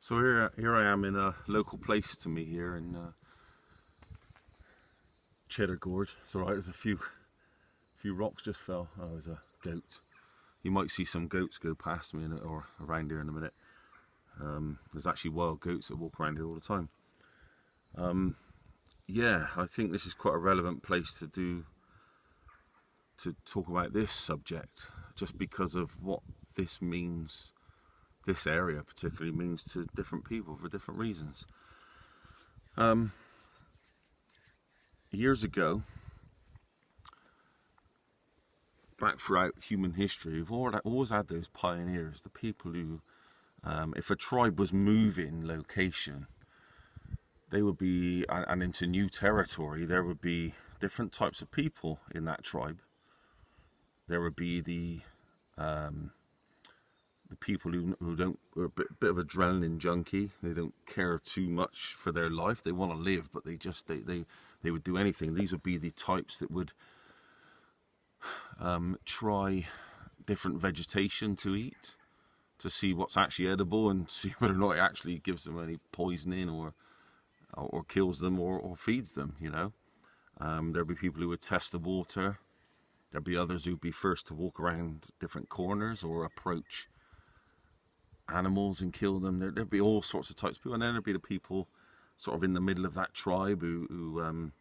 So here I am in a local place to me here in Cheddar Gorge. It's alright, there's a few rocks just fell. Oh, there's a goat. You might see some goats go past me or around here in a minute. There's actually wild goats that walk around here all the time. Yeah, I think this is quite a relevant place to talk about this subject, just because of what this means. This area particularly means to different people for different reasons. Years ago, back throughout human history, we've always had those pioneers, the people who, if a tribe was moving location, they would be, and into new territory, there would be different types of people in that tribe. There would be the people who don't, are a bit of adrenaline junkie. They don't care too much for their life. They want to live, but they would do anything. These would be the types that would try different vegetation to eat, to see what's actually edible and see whether or not it actually gives them any poisoning or kills them or feeds them. There'd be people who would test the water. There'd be others who'd be first to walk around different corners or approach animals and kill them. There'd be all sorts of types of people, and then there'd be the people sort of in the middle of that tribe who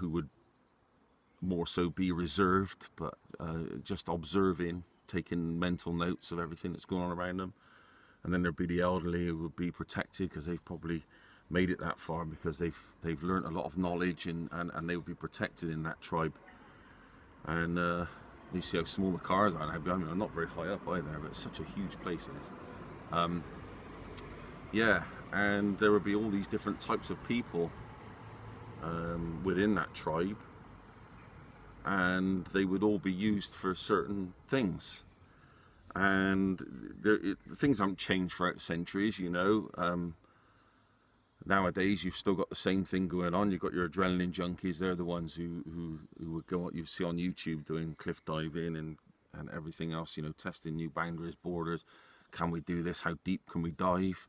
would more so be reserved, but just observing, taking mental notes of everything that's going on around them. And then there'd be the elderly who would be protected because they've probably made it that far because they've learned a lot of knowledge and they would be protected in that tribe. And you see how small the cars are. I mean, I'm not very high up either, but it's such a huge place it is. Yeah, and there would be all these different types of people within that tribe, and they would all be used for certain things. And things haven't changed throughout centuries, Nowadays, you've still got the same thing going on. You've got your adrenaline junkies. They're the ones who would go, you see on YouTube, doing cliff diving and everything else, testing new boundaries, borders. Can we do this? How deep can we dive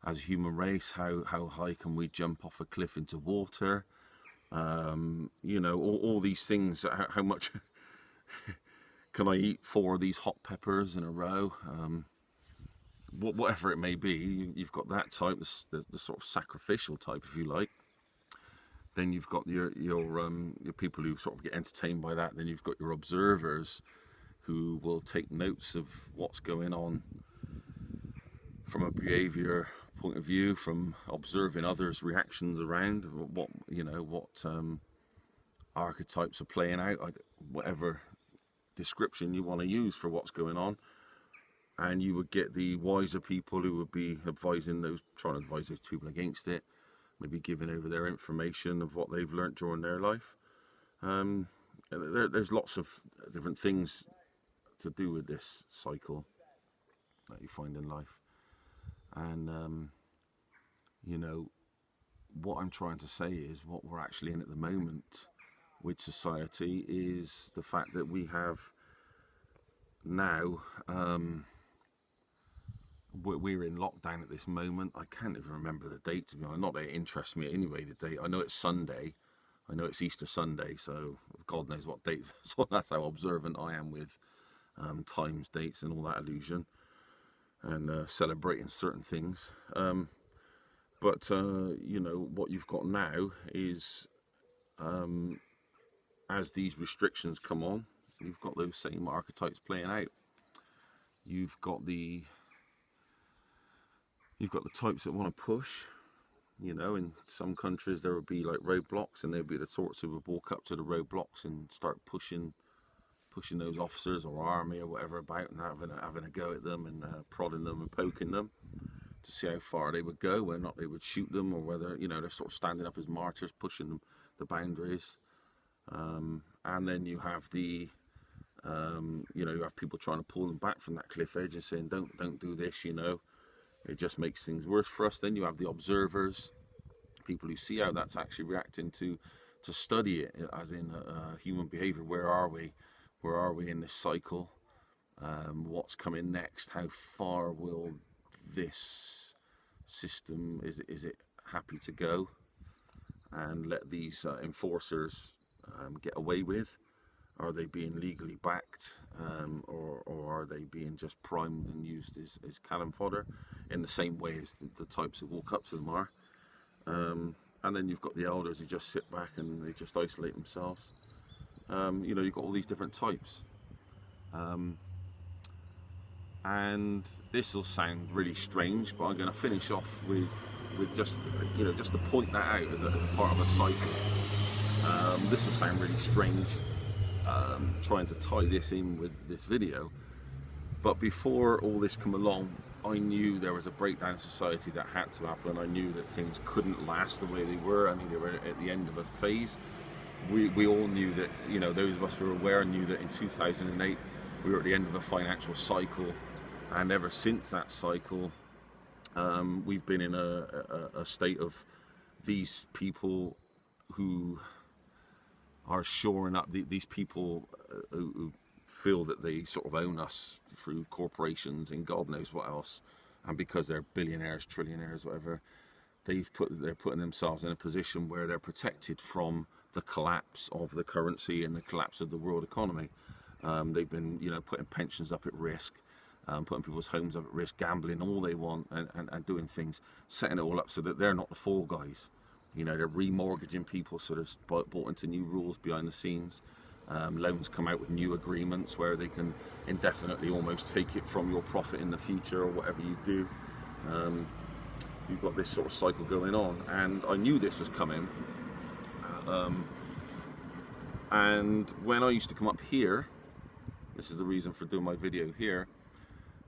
as a human race? How high can we jump off a cliff into water? All these things. How much can I eat 4 of these hot peppers in a row? Whatever it may be, you've got that type, the sort of sacrificial type, if you like. Then you've got your people who sort of get entertained by that. Then you've got your observers who will take notes of what's going on from a behavior point of view, from observing others' reactions around what archetypes are playing out, whatever description you want to use for what's going on. And you would get the wiser people who would be trying to advise those people against it, maybe giving over their information of what they've learnt during their life. There's lots of different things to do with this cycle that you find in life. And, what I'm trying to say is what we're actually in at the moment with society is the fact that we have now... we're in lockdown at this moment. I can't even remember the date, to be honest. Not that it interests me anyway, the date. I know it's Sunday. I know it's Easter Sunday, so God knows what date. So that's how observant I am with times, dates, and all that illusion, and celebrating certain things. But what you've got now is, as these restrictions come on, you've got those same archetypes playing out. You've got the types that want to push. In some countries there would be like roadblocks, and there'd be the sorts who would walk up to the roadblocks and start pushing those officers or army or whatever about, and having a go at them and prodding them and poking them to see how far they would go, whether or not they would shoot them, or whether they're sort of standing up as martyrs, pushing them, the boundaries. And then you have you have people trying to pull them back from that cliff edge and saying, don't do this. It just makes things worse for us. Then you have the observers, people who see how that's actually reacting, to study it, as in human behavior. Where are we? Where are we in this cycle? What's coming next? How far will this system, is it happy to go and let these enforcers get away with? Are they being legally backed, or are they being just primed and used as cannon fodder in the same way as the types who walk up to them are? And then you've got the elders who just sit back and they just isolate themselves. You know, you've got all these different types. And this will sound really strange, but I'm going to finish off with just, you know, just to point that out as a part of a cycle. This will sound really strange, trying to tie this in with this video, but before all this come along, I knew there was a breakdown in society that had to happen. I knew that things couldn't last the way they were. I mean, they were at the end of a phase. We all knew that, you know, those of us who were aware knew that in 2008 we were at the end of a financial cycle, and ever since that cycle, we've been in a state of these people who are shoring up, these people who feel that they sort of own us through corporations and God knows what else, and because they're billionaires, trillionaires, whatever, they're putting themselves in a position where they're protected from the collapse of the currency and the collapse of the world economy. They've been, you know, putting pensions up at risk, putting people's homes up at risk, gambling all they want, and doing things, setting it all up so that they're not the fall guys. You know, they're remortgaging people, so they're bought into new rules behind the scenes. Loans come out with new agreements where they can indefinitely almost take it from your profit in the future or whatever you do. You've got this sort of cycle going on, and I knew this was coming. And when I used to come up here, this is the reason for doing my video here.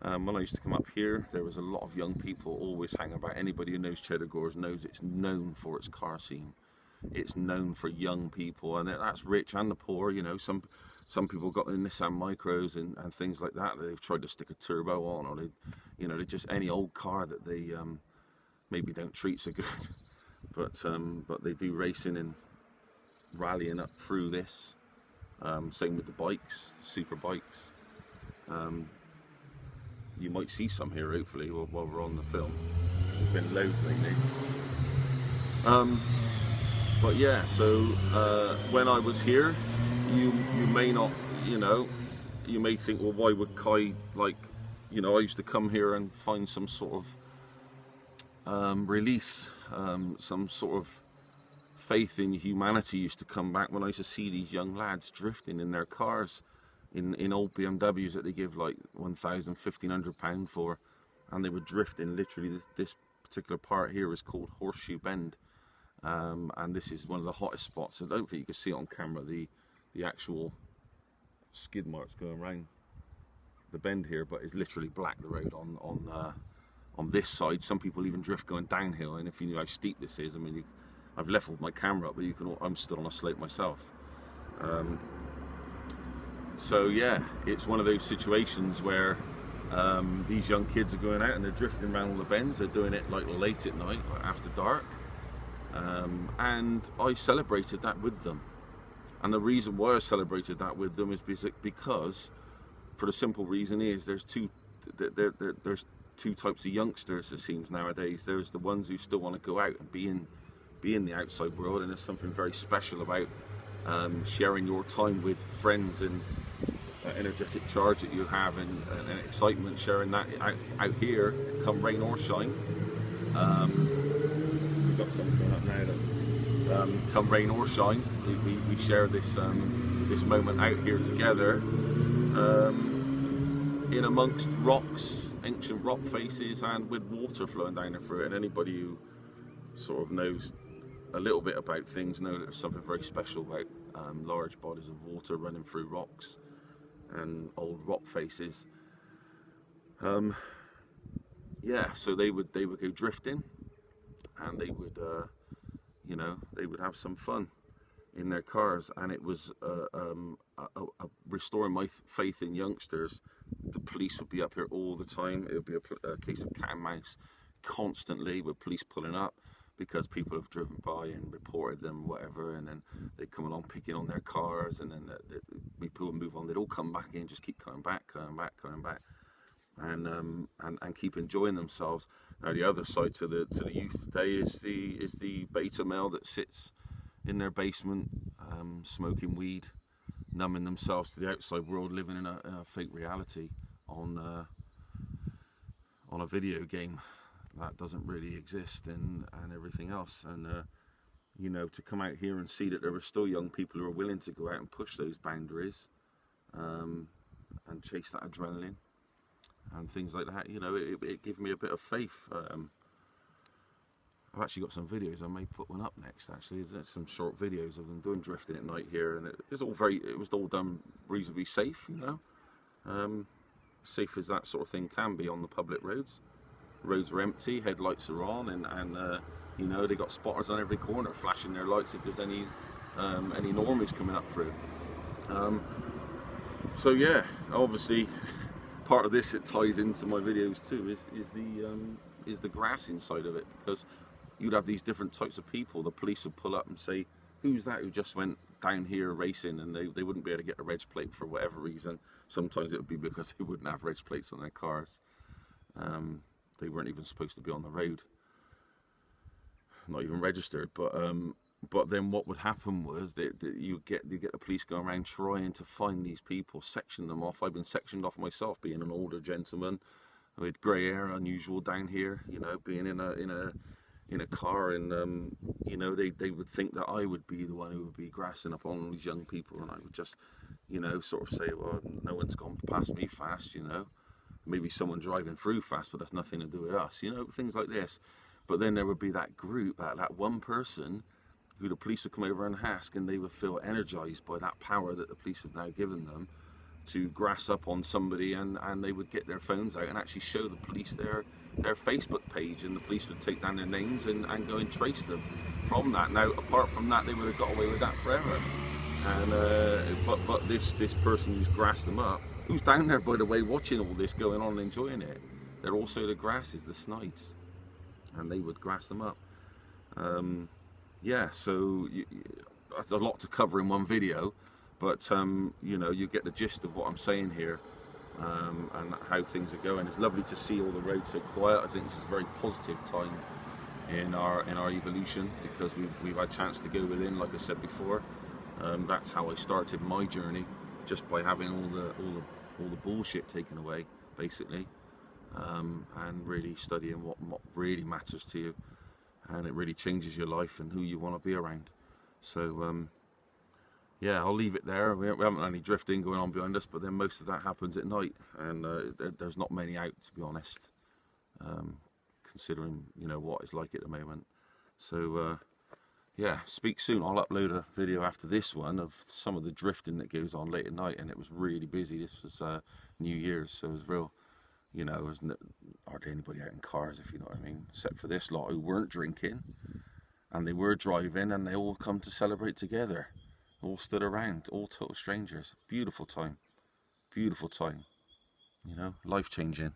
When I used to come up here, there was a lot of young people always hanging about. Anybody who knows Cheddar Gorge knows it's known for its car scene. It's known for young people, and that's rich and the poor. You know, some people got the Nissan Micros and things like that. They've tried to stick a turbo on, or they just any old car that they maybe don't treat so good. But they do racing and rallying up through this. Same with the bikes, super bikes. You might see some here, hopefully, while we're on the film. There's been loads lately. But yeah, so when I was here, you may not, you know, you may think, well, why would Kai, like, you know, I used to come here and find some sort of release, some sort of faith in humanity used to come back when I used to see these young lads drifting in their cars, in old BMWs that they give like £1,000, £1,500 for, and they were drifting. Literally, this particular part here is called Horseshoe Bend, and this is one of the hottest spots. I don't think you can see it on camera, the actual skid marks going around the bend here, but it's literally black, the road on this side. Some people even drift going downhill, and if you knew how steep this is, I mean, I've leveled my camera up, but I'm still on a slope myself. So yeah, it's one of those situations where these young kids are going out and they're drifting around all the bends. They're doing it like late at night, like after dark, and I celebrated that with them. And the reason why I celebrated that with them is because, for the simple reason is, there's two types of youngsters, it seems, nowadays. There's the ones who still want to go out and be in the outside world, and there's something very special about sharing your time with friends and energetic charge that you have, and excitement, sharing that out here, come rain or shine. We've got something going up now that come rain or shine, we share this moment out here together, in amongst rocks, ancient rock faces, and with water flowing down through it. And anybody who sort of knows a little bit about things know that there's something very special about large bodies of water running through rocks and old rock faces. Yeah, so they would go drifting, and they would you know, they would have some fun in their cars, and it was restoring my faith in youngsters. The police would be up here all the time. It would be a case of cat and mouse constantly, with police pulling up because people have driven by and reported them, whatever, and then they come along picking on their cars, and then people would move on. They'd all come back in, just keep coming back. and keep enjoying themselves. Now the other side to the youth today is the beta male that sits in their basement, smoking weed, numbing themselves to the outside world, living in a fake reality on a video game that doesn't really exist, and everything else. And you know, to come out here and see that there are still young people who are willing to go out and push those boundaries, and chase that adrenaline and things like that, you know, it gave me a bit of faith. I've actually got some videos. I may put one up next. Actually, there's some short videos of them doing drifting at night here, and it was all done reasonably safe, you know, safe as that sort of thing can be on the public roads. Roads are empty, headlights are on, and you know, they got spotters on every corner flashing their lights if there's any normies coming up through. So yeah, obviously part of this, it ties into my videos too, is the grass inside of it, because you'd have these different types of people. The police would pull up and say, who's that who just went down here racing, and they wouldn't be able to get a reg plate for whatever reason. Sometimes it would be because they wouldn't have reg plates on their cars. They weren't even supposed to be on the road, not even registered. But then what would happen was that you get the police going around trying to find these people, section them off. I've been sectioned off myself, being an older gentleman with grey hair, unusual down here, you know, being in a car, and you know, they would think that I would be the one who would be grassing up on these young people, and I would just, you know, sort of say, well, no one's gone past me fast, you know, maybe someone driving through fast, but that's nothing to do with us, you know, things like this. But then there would be that group, that one person who the police would come over and ask, and they would feel energized by that power that the police have now given them to grass up on somebody, and they would get their phones out and actually show the police their Facebook page, and the police would take down their names and go and trace them from that. Now, apart from that, they would have got away with that forever. And but this person who's grassed them up, who's down there, by the way, watching all this going on and enjoying it, they're also the grasses, the snides, and they would grass them up. Yeah, so that's a lot to cover in one video, but you know, you get the gist of what I'm saying here, and how things are going. It's lovely to see all the roads so quiet. I think this is a very positive time in our evolution, because we've had a chance to go within, like I said before. That's how I started my journey, just by having all the bullshit taken away, basically, and really studying what really matters to you. And it really changes your life and who you want to be around. So yeah, I'll leave it there. We haven't any drifting going on behind us, but then most of that happens at night, and there's not many out, to be honest, considering, you know, what it's like at the moment. So yeah, speak soon. I'll upload a video after this one of some of the drifting that goes on late at night, and it was really busy. This was New Year's, so it was real. You know, there was hardly anybody out in cars, if you know what I mean, except for this lot who weren't drinking, and they were driving, and they all come to celebrate together. All stood around, all total strangers. Beautiful time, you know, life-changing.